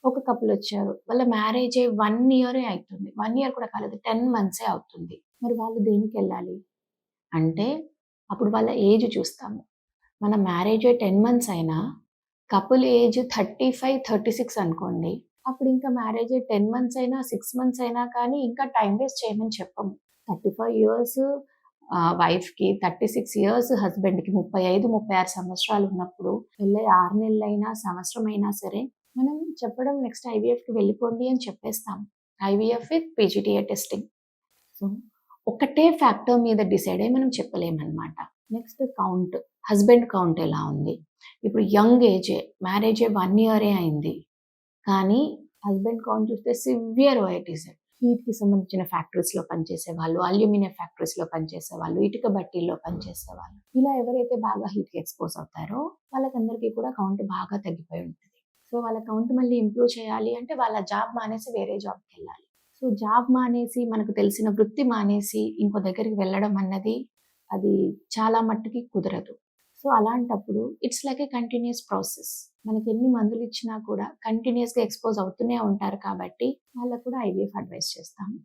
ఒక కపుల్ వచ్చారు. వాళ్ళ మ్యారేజ్ అయ్యి 1 ఇయరే అయితుంది. 1 ఇయర్ కూడా కాలేదు. 10 మంత్సే అవుతుంది. మరి వాళ్ళు దేనికెళ్ళాలి? అంటే అప్పుడు వాళ్ళ ఏజ్ చూస్తాము. మన మ్యారేజ్ అయ్యి 10 మంత్స్ అయినా కపుల్ ఏజ్ 35, 36 అనుకోండి. అప్పుడు ఇంకా మ్యారేజ్ అయ్యి 10 మంత్స్ అయినా, 6 మంత్స్ అయినా కానీ ఇంకా టైమ్ వేస్ట్ చేయమని చెప్పము. 35 ఇయర్స్ వైఫ్‌కి, 36 ఇయర్స్ హస్బెండ్‌కి 35, 36 సంవత్సరాలు ఉన్నప్పుడు పెళ్ళై 6 నెలలైనా, సంవత్సరమైనా సరే మనం చెప్పడం నెక్స్ట్ ఐవీఎఫ్‌కి వెళ్ళిపోండి అని చెప్పేస్తాం. IVF with PGTA testing. So, ఒకటే ఫ్యాక్టర్ మీద డిసైడ్ అయ్యి మనం చెప్పలేమనమాట. Next count. హస్బెండ్ కౌంట్ ఎలా ఉంది? ఇప్పుడు యంగ్ ఏజే, మ్యారేజ్ 1 ఇయరే అయింది. కానీ హస్బెండ్ కౌంట్ చూస్తే సివియర్ వైటిస్. హీట్‌కి సంబంధించిన ఫ్యాక్టరీస్‌లో పనిచేసేవాళ్ళు, అల్యూమినియం ఫ్యాక్టరీస్‌లో పనిచేసేవాళ్ళు, ఇటుక బట్టీల్లో పనిచేసేవాళ్ళు. ఇలా ఎవరైతే బాగా హీట్‌కి ఎక్స్‌పోజ్ అవుతారో వాళ్ళకందరికీ కూడా కౌంట్ బాగా తగ్గిపోయి ఉంటుంది. సో, వాళ్ళ కౌంట్ మళ్ళీ ఇంప్రూవ్ చేయాలి అంటే వాళ్ళ జాబ్ మానేసి వేరే జాబ్‌కెళ్ళాలి. సో, జాబ్ మానేసి మనకు తెలిసిన వృత్తి మానేసి ఇంకో దగ్గరికి వెళ్ళడం అన్నది అది చాలా మట్టుకి కుదరదు. సో, అలాంటప్పుడు it's like a continuous process. మనకెన్ని మందులిచ్చినా కూడా కంటిన్యూయస్‌గా ఎక్స్‌పోజ్ అవుతూనే ఉంటారు కాబట్టి వాళ్ళకి కూడా ఐవీఎఫ్ అడ్వైస్ చేస్తాము.